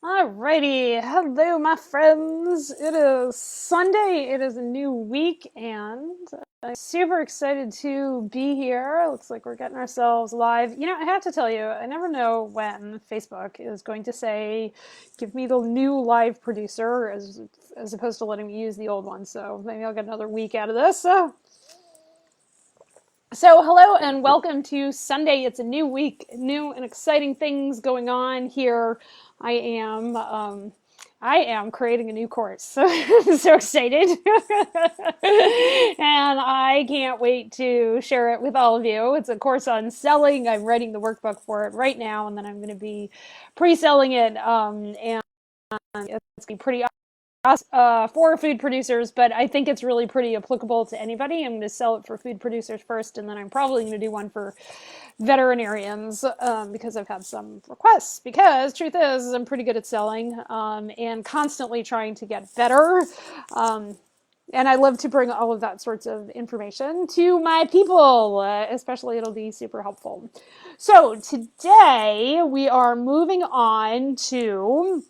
Alrighty, hello my friends. It is Sunday, it is a new week, and I'm super excited to be here. Looks like we're getting ourselves live. I have to tell you, I never know when Facebook is going to say, give me the new live producer, as opposed to letting me use the old one, so maybe I'll get another week out of this. So, hello and welcome to Sunday. It's a new week, new and exciting things going on here. I am, um, I am creating a new course. I'm so excited, and I can't wait to share it with all of you. It's a course on selling. I'm writing the workbook for it right now, and then I'm going to be pre-selling it, and it's going to be pretty for food producers, but I think it's really pretty applicable to anybody. I'm going to sell it for food producers first, and then I'm probably going to do one for veterinarians because I've had some requests. Because truth is, I'm pretty good at selling and constantly trying to get better. And I love to bring all of that sorts of information to my people, especially it'll be super helpful. So today we are moving on to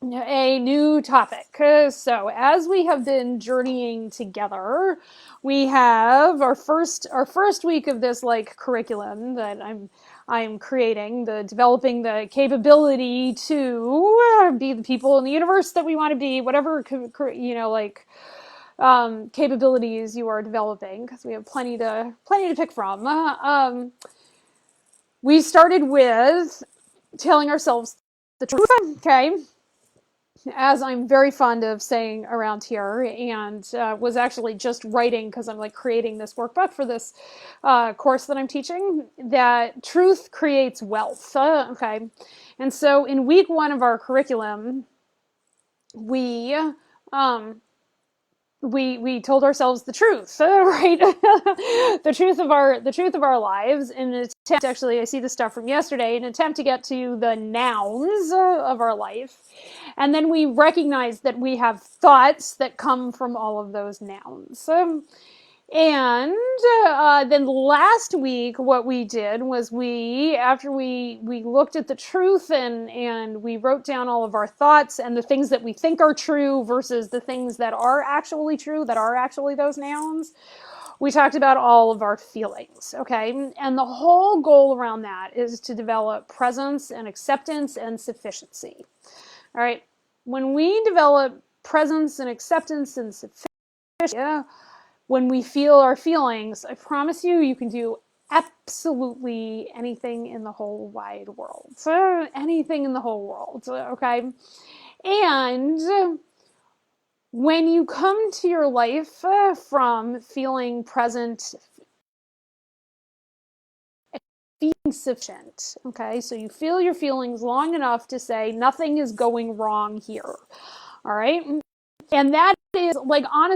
a new topic. So, as we have been journeying together, we have our first week of this curriculum that I'm creating, the developing the capability to be the people in the universe that we want to be, whatever capabilities you are developing, because we have plenty to pick from. We started with telling ourselves the truth. Okay, as I'm very fond of saying around here, and was actually just writing because I'm creating this workbook for this course that I'm teaching, that truth creates wealth. Okay. And so in week one of our curriculum, we um, we told ourselves the truth, right? the truth of our lives, in an attempt. Actually, I see the stuff from yesterday. An attempt to get to the nouns of our life, and then we recognize that we have thoughts that come from all of those nouns. And then last week, what we did was after we looked at the truth, and we wrote down all of our thoughts and the things that we think are true versus the things that are actually true, that are actually those nouns. We talked about all of our feelings, okay? And the whole goal around that is to develop presence and acceptance and sufficiency. All right? When we develop presence and acceptance and sufficiency, when we feel our feelings, I promise you can do absolutely anything in the whole wide world. So anything in the whole world, okay? And when you come to your life from feeling present, feeling sufficient, okay? So you feel your feelings long enough to say nothing is going wrong here, all right? And that is, honestly,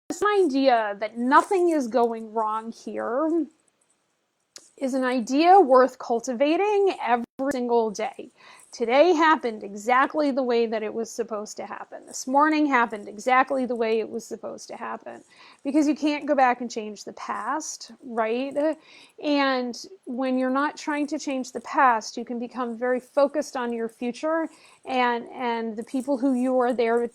this idea that nothing is going wrong here is an idea worth cultivating every single day. Today happened exactly the way that it was supposed to happen. This morning happened exactly the way it was supposed to happen. Because you can't go back and change the past, right? And when you're not trying to change the past, you can become very focused on your future and the people who you are there,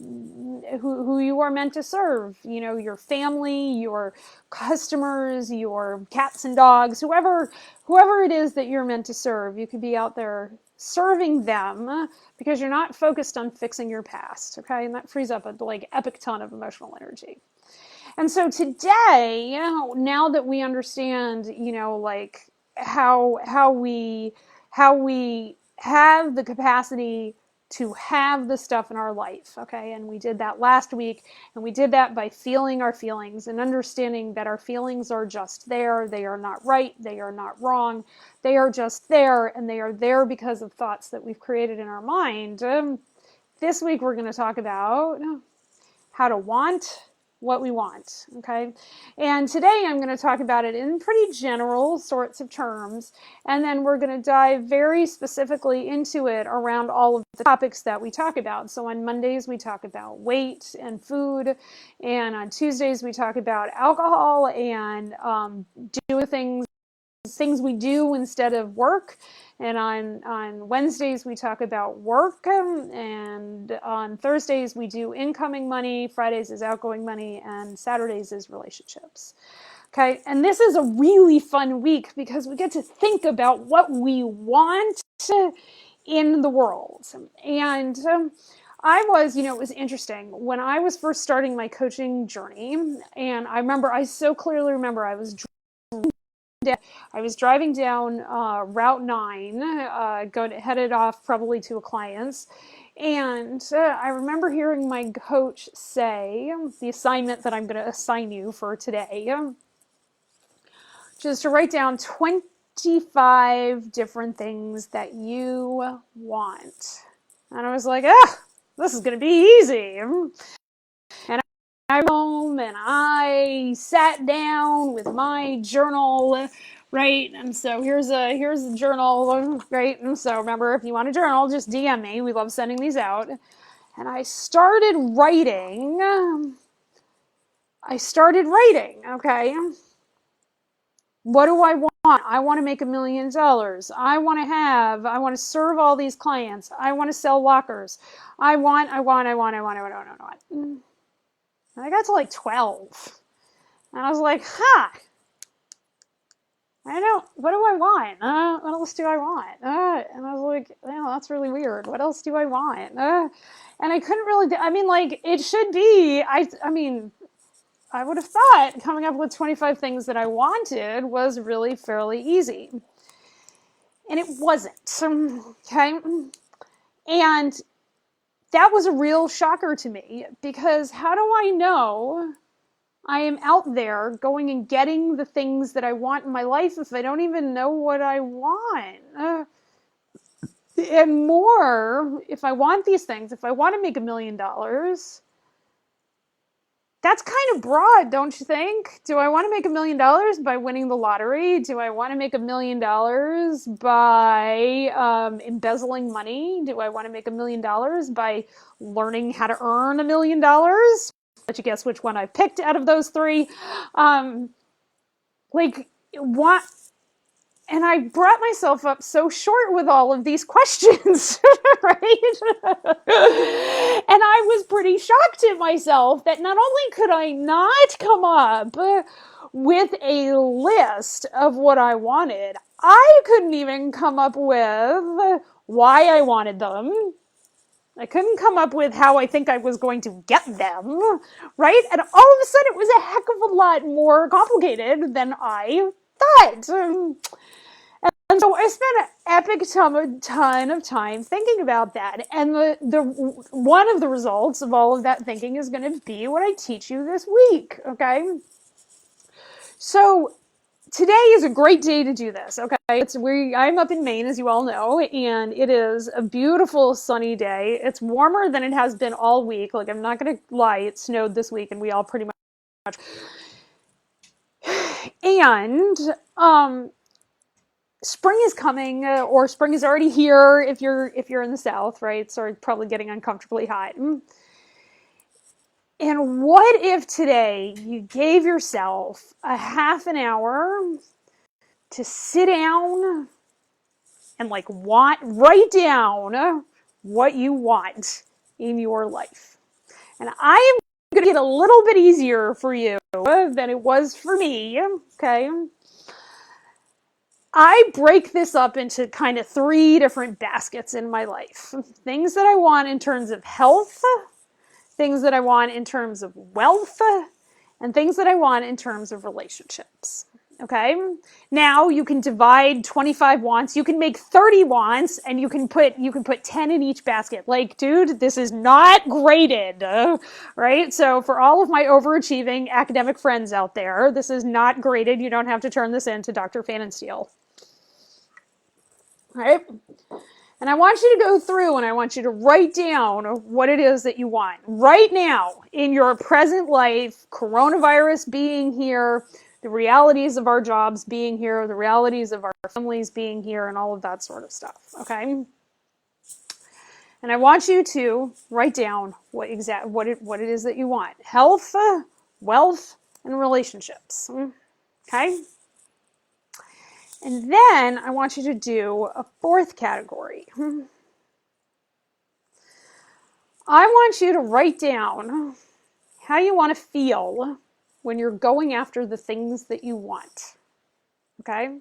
who you are meant to serve. Your family, your customers, your cats and dogs, whoever it is that you're meant to serve. You could be out there serving them because you're not focused on fixing your past, okay? And that frees up a epic ton of emotional energy. And so today, now that we understand, how we have the capacity to have the stuff in our life, okay? And we did that last week, and we did that by feeling our feelings and understanding that our feelings are just there. They are not right. They are not wrong. They are just there, and they are there because of thoughts that we've created in our mind. This week, we're going to talk about how to want what we want, okay? And today I'm going to talk about it in pretty general sorts of terms, and then we're going to dive very specifically into it around all of the topics that we talk about. So on Mondays we talk about weight and food, and on Tuesdays we talk about alcohol and doing things things we do instead of work. And on Wednesdays, we talk about work. And on Thursdays, we do incoming money. Fridays is outgoing money. And Saturdays is relationships. Okay, and this is a really fun week because we get to think about what we want in the world. And it was interesting when I was first starting my coaching journey. And I so clearly remember I was driving down Route 9, headed off probably to a client's. And I remember hearing my coach say, the assignment that I'm going to assign you for today, just to write down 25 different things that you want. And I was like, this is going to be easy. And I went home and I sat down with my journal, right? And so here's the journal, right? And so remember, if you want a journal, just DM me. We love sending these out. And I started writing, okay? What do I want? I want to make $1 million. I want to serve all these clients. I want to sell lockers. I want. And I got to like 12. And I was like, what do I want? What else do I want? And I was like, that's really weird. What else do I want? And I couldn't really, it should be, I would have thought coming up with 25 things that I wanted was really fairly easy. And it wasn't, okay? And that was a real shocker to me, because how do I know I am out there going and getting the things that I want in my life if I don't even know what I want? And more, if I want these things, if I want to make $1 million, that's kind of broad, don't you think? Do I want to make $1 million by winning the lottery? Do I want to make $1 million by embezzling money? Do I want to make $1 million by learning how to earn $1 million? Let you guess which one I picked out of those three. What? And I brought myself up so short with all of these questions, right? And I was pretty shocked at myself that not only could I not come up with a list of what I wanted, I couldn't even come up with why I wanted them. I couldn't come up with how I think I was going to get them, right? And all of a sudden, it was a heck of a lot more complicated than I thought. And so I spent an epic ton of time thinking about that. And the one of the results of all of that thinking is going to be what I teach you this week, okay? So today is a great day to do this, okay? I'm up in Maine, as you all know, and it is a beautiful sunny day. It's warmer than it has been all week. Like, I'm not going to lie, it snowed this week, and we all pretty much. And spring is coming, or spring is already here if you're in the South, right? So it's probably getting uncomfortably hot. And what if today you gave yourself a half an hour to sit down and write down what you want in your life? And I am going to get a little bit easier for you than it was for me, okay? I break this up into kind of 3 different baskets in my life. Things that I want in terms of health, things that I want in terms of wealth, and things that I want in terms of relationships. Okay? Now you can divide 25 wants, you can make 30 wants, and you can put 10 in each basket. Like, dude, this is not graded, right? So for all of my overachieving academic friends out there, this is not graded. You don't have to turn this in to Dr. Pfannenstiel. Right? And I want you to go through and I want you to write down what it is that you want. Right now, in your present life, coronavirus being here, the realities of our jobs being here, the realities of our families being here, and all of that sort of stuff, okay? And I want you to write down what it is that you want. Health, wealth, and relationships, okay? And then I want you to do a fourth category. I want you to write down how you want to feel when you're going after the things that you want. Okay?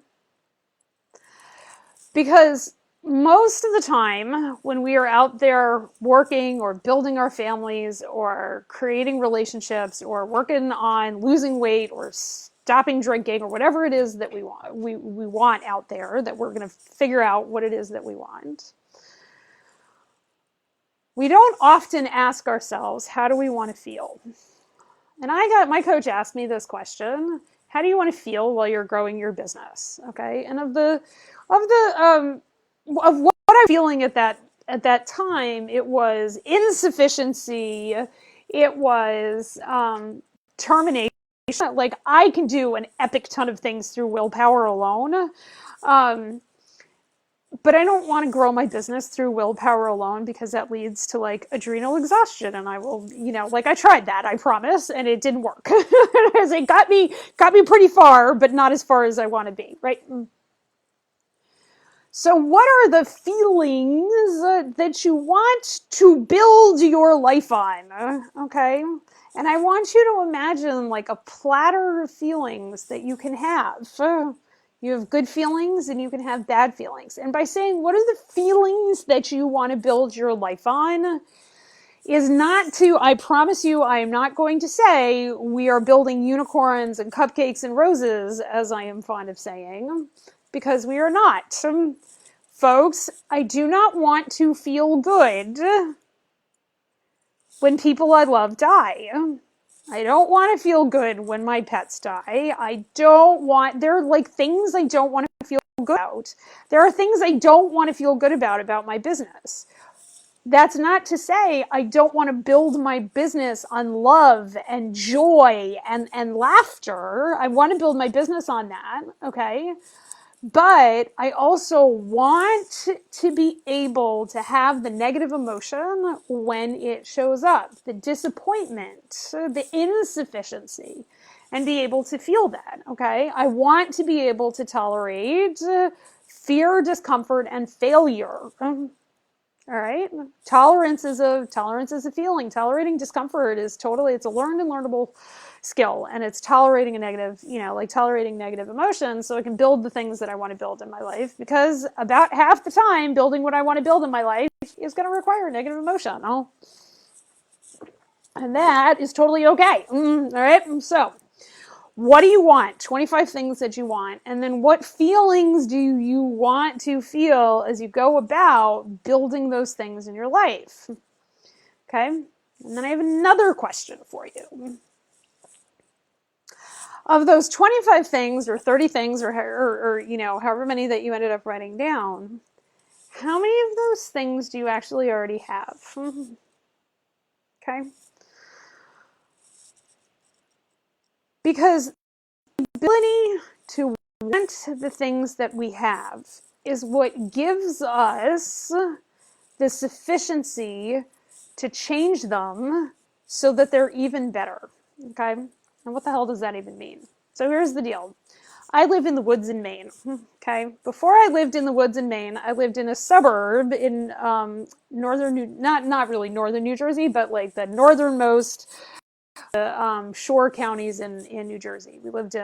Because most of the time when we are out there working or building our families or creating relationships or working on losing weight or stopping drinking or whatever it is that we want out there, that we're going to figure out what it is that we want, we don't often ask ourselves, how do we want to feel? And my coach asked me this question: how do you want to feel while you're growing your business? Okay. And of what I'm feeling at that time, it was insufficiency. It was termination. Like, I can do an epic ton of things through willpower alone. But I don't want to grow my business through willpower alone, because that leads to like adrenal exhaustion. And I will, like, I tried that, I promise, and it didn't work. It got me pretty far, but not as far as I want to be, right? So what are the feelings that you want to build your life on? Okay. And I want you to imagine like a platter of feelings that you can have. You have good feelings and you can have bad feelings. And by saying, what are the feelings that you want to build your life on, is not to, I promise you, I am not going to say we are building unicorns and cupcakes and roses, as I am fond of saying, because we are not. Folks, I do not want to feel good when people I love die. I don't want to feel good when my pets die. There are like things I don't want to feel good about. There are things I don't want to feel good about my business. That's not to say I don't want to build my business on love and joy and laughter. I want to build my business on that, okay? But I also want to be able to have the negative emotion when it shows up, the disappointment, the insufficiency, and be able to feel that, okay? I want to be able to tolerate fear, discomfort, and failure. All right. Tolerance is a feeling. Tolerating discomfort is it's a learned and learnable skill. And it's tolerating a negative, tolerating negative emotions so I can build the things that I want to build in my life. Because about half the time, building what I want to build in my life is going to require negative emotion. And that is totally okay. All right. So, what do you want? 25 things that you want. And then what feelings do you want to feel as you go about building those things in your life? Okay. And then I have another question for you. Of those 25 things or 30 things or however many that you ended up writing down, how many of those things do you actually already have? Okay. Because the ability to want the things that we have is what gives us the sufficiency to change them so that they're even better. Okay? And what the hell does that even mean? So here's the deal. I live in the woods in Maine. Okay? Before I lived in the woods in Maine, I lived in a suburb in not really northern New Jersey, but like the northernmost shore counties in New Jersey. We lived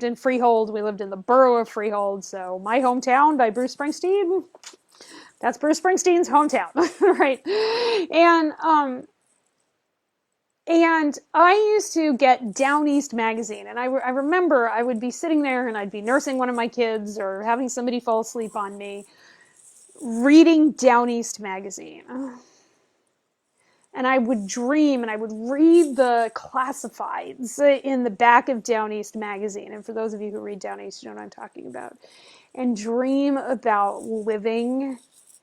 in Freehold. We lived in the borough of Freehold. So my hometown by Bruce Springsteen. That's Bruce Springsteen's hometown, right? And I used to get Down East magazine, and I remember I would be sitting there and I'd be nursing one of my kids or having somebody fall asleep on me, reading Down East magazine. And I would dream and I would read the classifieds in the back of Down East magazine. And for those of you who read Down East, you know what I'm talking about. And dream about living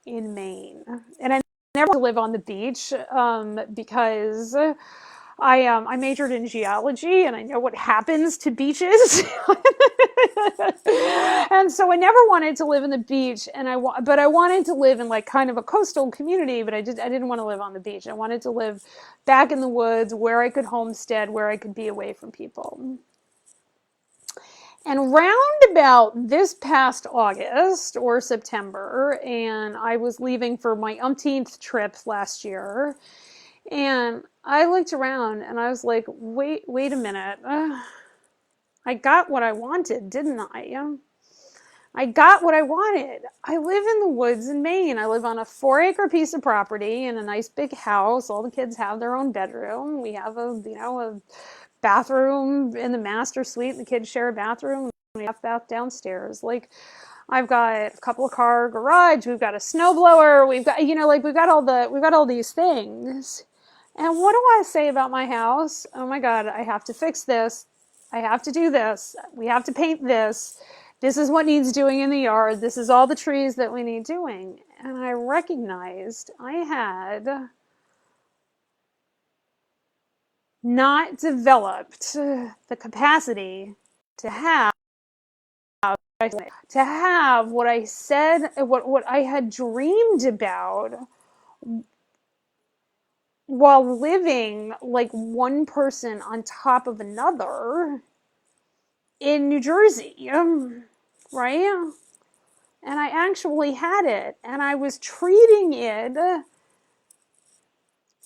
in Maine. And I never want to live on the beach because I majored in geology and I know what happens to beaches. And so I never wanted to live in the beach, but I wanted to live in like kind of a coastal community, but I didn't want to live on the beach. I wanted to live back in the woods where I could homestead, where I could be away from people. And round about this past August or September, and I was leaving for my umpteenth trip last year, and I looked around and I was like, wait a minute. I got what I wanted, didn't I? I got what I wanted. I live in the woods in Maine. I live on a 4-acre piece of property in a nice big house. All the kids have their own bedroom. We have a bathroom in the master suite. The kids share a bathroom. We have a bath downstairs. Like, I've got a couple of car garage. We've got a snowblower. We've got, we've got all these things. And what do I say about my house? Oh my God, I have to fix this. I have to do this. We have to paint this. This is what needs doing in the yard. This is all the trees that we need doing. And I recognized I had not developed the capacity to have what I said, what I had dreamed about while living like one person on top of another in New Jersey, right? And I actually had it, and I was treating it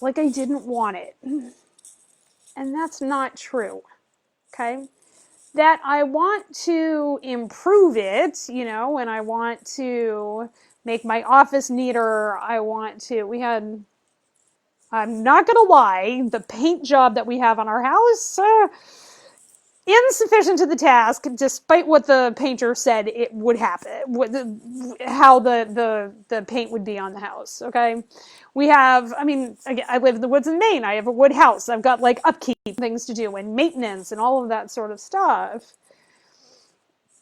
like I didn't want it. And that's not true, okay? That I want to improve it, and I want to make my office neater. I'm not gonna lie, the paint job that we have on our house, insufficient to the task, despite what the painter said it would happen, how the paint would be on the house, okay? I live in the woods in Maine. I have a wood house. I've got like upkeep things to do and maintenance and all of that sort of stuff.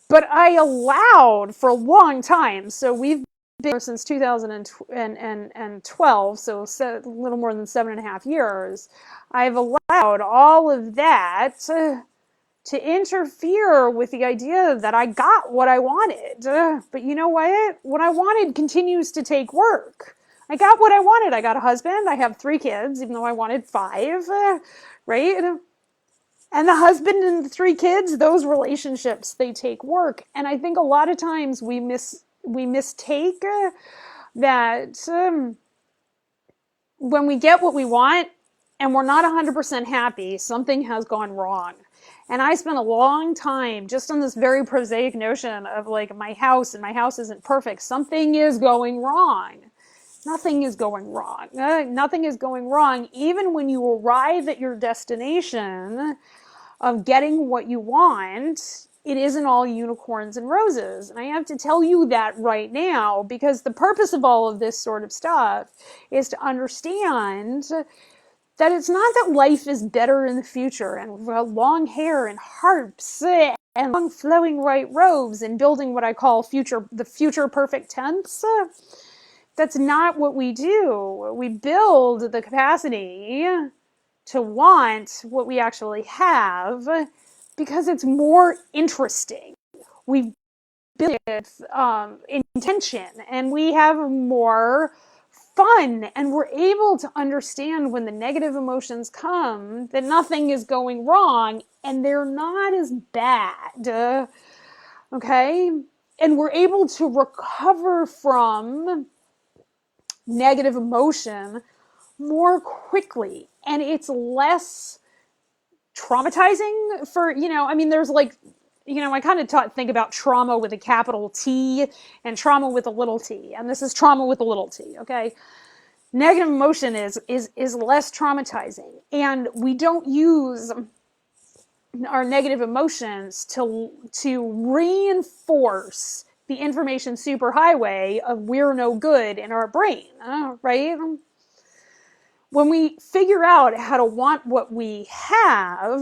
But I allowed for a long time, so we've been here since 2012, so a little more than 7.5 years. I've allowed all of that to interfere with the idea that I got what I wanted. But you know what? What I wanted continues to take work. I got what I wanted. I got a husband. I have 3 kids, even though I wanted 5, right? And the husband and the 3 kids, those relationships, they take work. And I think a lot of times we mistake that when we get what we want and we're not 100% happy, something has gone wrong. And I spent a long time just on this very prosaic notion of like my house, and my house isn't perfect. Something is going wrong. Nothing is going wrong. Nothing is going wrong. Even when you arrive at your destination of getting what you want, it isn't all unicorns and roses. And I have to tell you that right now, because the purpose of all of this sort of stuff is to understand that it's not that life is better in the future and long hair and harps and long flowing white robes and building what I call the future perfect tense. That's not what we do. We build the capacity to want what we actually have because it's more interesting. We build it intention, and we have more fun, and we're able to understand when the negative emotions come that nothing is going wrong and they're not as bad. Okay? And we're able to recover from negative emotion more quickly, and it's less traumatizing for, there's like, I kind of think about trauma with a capital T and trauma with a little t, and this is trauma with a little t, okay? Negative emotion is less traumatizing, and we don't use our negative emotions to reinforce the information superhighway of we're no good in our brain, right? When we figure out how to want what we have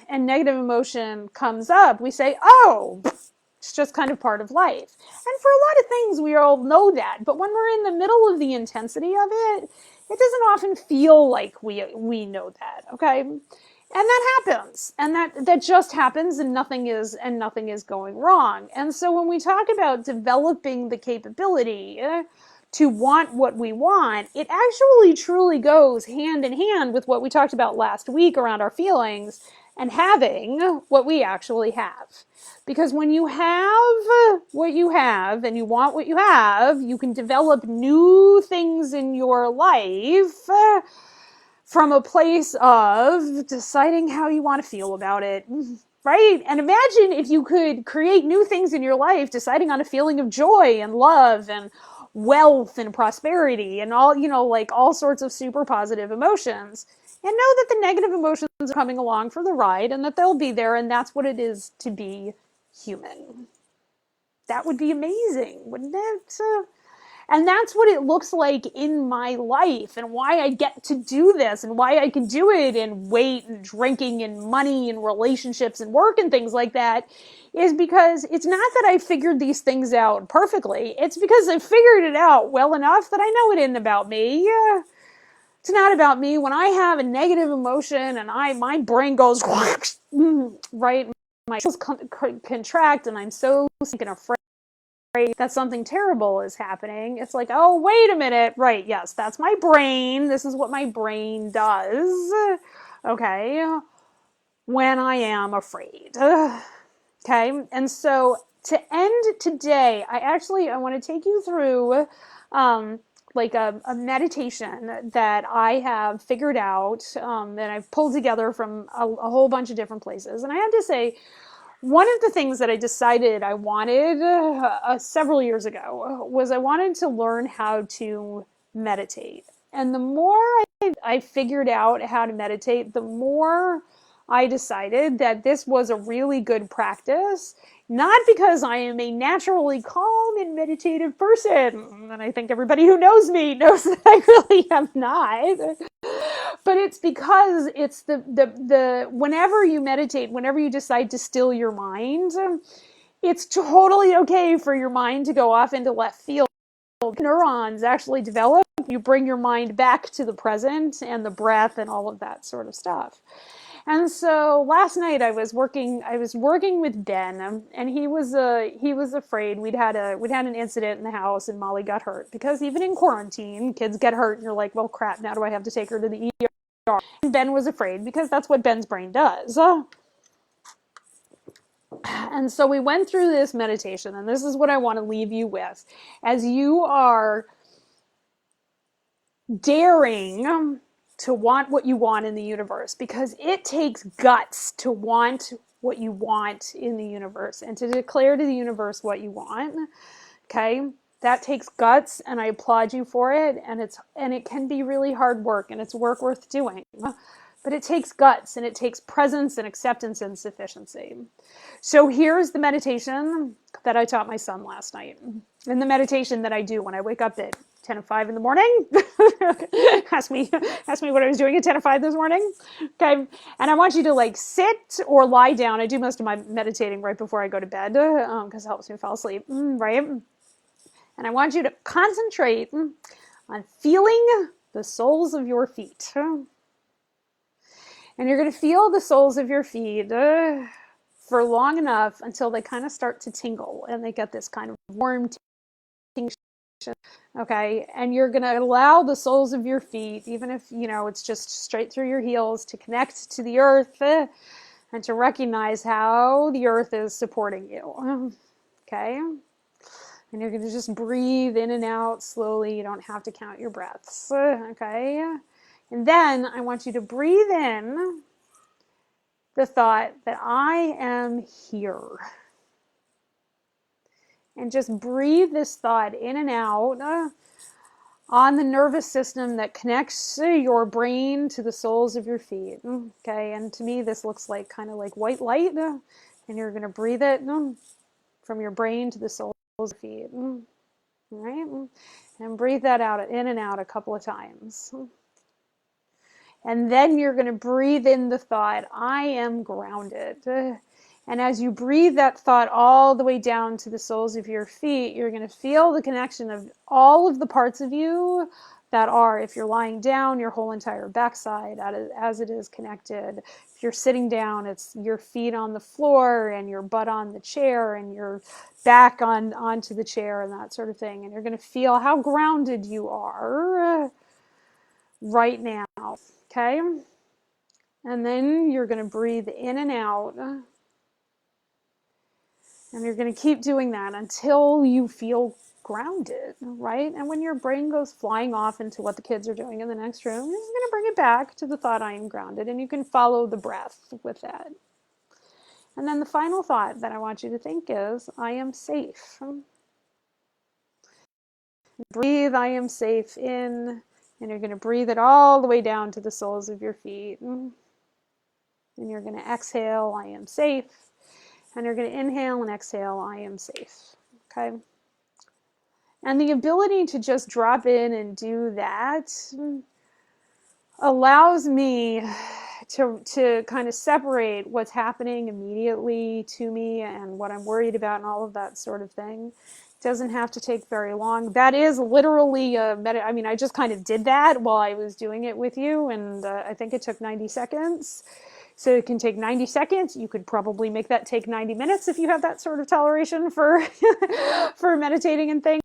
and negative emotion comes up, we say, oh, it's just kind of part of life. And for a lot of things, we all know that. But when we're in the middle of the intensity of it, it doesn't often feel like we know that, okay? And that happens. And that just happens, and nothing is going wrong. And so when we talk about developing the capability to want what we want, it actually truly goes hand in hand with what we talked about last week around our feelings and having what we actually have. Because when you have what you have and you want what you have, you can develop new things in your life from a place of deciding how you want to feel about it. Right? And imagine if you could create new things in your life, deciding on a feeling of joy and love and wealth and prosperity and all, like all sorts of super positive emotions. And know that the negative emotions are coming along for the ride and that they'll be there, and that's what it is to be human. That would be amazing, wouldn't it? And that's what it looks like in my life, and why I get to do this, and why I can do it in weight and drinking and money and relationships and work and things like that, is because it's not that I figured these things out perfectly. It's because I figured it out well enough that I know it isn't about me. It's not about me. When I have a negative emotion and my brain goes right, my muscles contract, and I'm so sick and afraid that something terrible is happening. It's like, oh, wait a minute. Right, yes, that's my brain. This is what my brain does. Okay, when I am afraid. Okay, and so to end today, I want to take you through like a meditation that I have figured out, that I've pulled together from a whole bunch of different places. And I have to say, one of the things that I decided I wanted several years ago was I wanted to learn how to meditate. And the more I figured out how to meditate, the more I decided that this was a really good practice, not because I am a naturally calm and meditative person, and I think everybody who knows me knows that I really am not, but it's because it's the whenever you meditate, whenever you decide to still your mind, it's totally okay for your mind to go off into left field. Neurons actually develop. You bring your mind back to the present and the breath and all of that sort of stuff. And so last night I was working with Ben, and he was afraid. We'd had an incident in the house, and Molly got hurt, because even in quarantine, kids get hurt and you're like, well, crap, now do I have to take her to the ER? And Ben was afraid, because that's what Ben's brain does. And so we went through this meditation, and this is what I want to leave you with as you are daring to want what you want in the universe, because it takes guts to want what you want in the universe and to declare to the universe what you want. Okay, that takes guts, and I applaud you for it. And it can be really hard work, and it's work worth doing, but it takes guts, and it takes presence and acceptance and sufficiency. So here's the meditation that I taught my son last night, and the meditation that I do when I wake up at 10:05 in the morning. ask me what I was doing at 10:05 this morning. Okay, and I want you to like sit or lie down. I do most of my meditating right before I go to bed, because it helps me fall asleep. Right, and I want you to concentrate on feeling the soles of your feet. And you're going to feel the soles of your feet for long enough until they kind of start to tingle, and they get this kind of warm tingle. Okay, and you're going to allow the soles of your feet, even if it's just straight through your heels, to connect to the earth and to recognize how the earth is supporting you. Okay, and you're going to just breathe in and out slowly. You don't have to count your breaths. Okay, and then I want you to breathe in the thought that I am here. And just breathe this thought in and out on the nervous system that connects your brain to the soles of your feet. Okay, and to me this looks like kind of like white light, and you're going to breathe it from your brain to the soles of your feet. All right, and breathe that out, in and out, a couple of times. And then you're going to breathe in the thought, I am grounded. And as you breathe that thought all the way down to the soles of your feet, you're going to feel the connection of all of the parts of you that are, if you're lying down, your whole entire backside as it is connected. If you're sitting down, it's your feet on the floor and your butt on the chair and your back onto the chair and that sort of thing. And you're going to feel how grounded you are right now. Okay? And then you're going to breathe in and out. And you're going to keep doing that until you feel grounded, right? And when your brain goes flying off into what the kids are doing in the next room, you're just going to bring it back to the thought, I am grounded. And you can follow the breath with that. And then the final thought that I want you to think is, I am safe. Breathe, I am safe in. And you're going to breathe it all the way down to the soles of your feet. And you're going to exhale, I am safe. And you're going to inhale and exhale, I am safe. Okay? And the ability to just drop in and do that allows me to kind of separate what's happening immediately to me and what I'm worried about and all of that sort of thing. It doesn't have to take very long. That is literally I mean, I just kind of did that while I was doing it with you, and I think it took 90 seconds. So it can take 90 seconds. You could probably make that take 90 minutes if you have that sort of toleration for for meditating and things.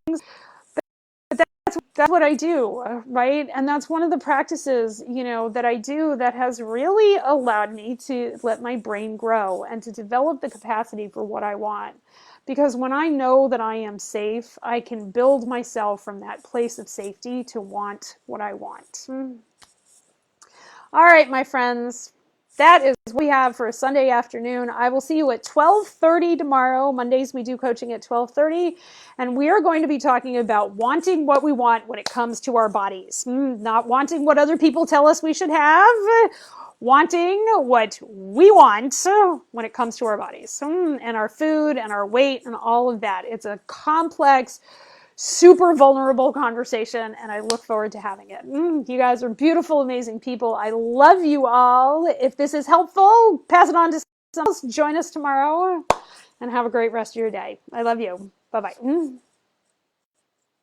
But that's what I do, right? And that's one of the practices, that I do that has really allowed me to let my brain grow and to develop the capacity for what I want. Because when I know that I am safe, I can build myself from that place of safety to want what I want. All right, my friends. That is what we have for a Sunday afternoon. I will see you at 12:30 tomorrow. Mondays we do coaching at 12:30. And we are going to be talking about wanting what we want when it comes to our bodies. Not wanting what other people tell us we should have. Wanting what we want when it comes to our bodies. And our food and our weight and all of that. It's a complex, super vulnerable conversation, and I look forward to having it. You guys are beautiful, amazing people. I love you all. If this is helpful, pass it on to someone else. Join us tomorrow, and have a great rest of your day. I love you. Bye-bye.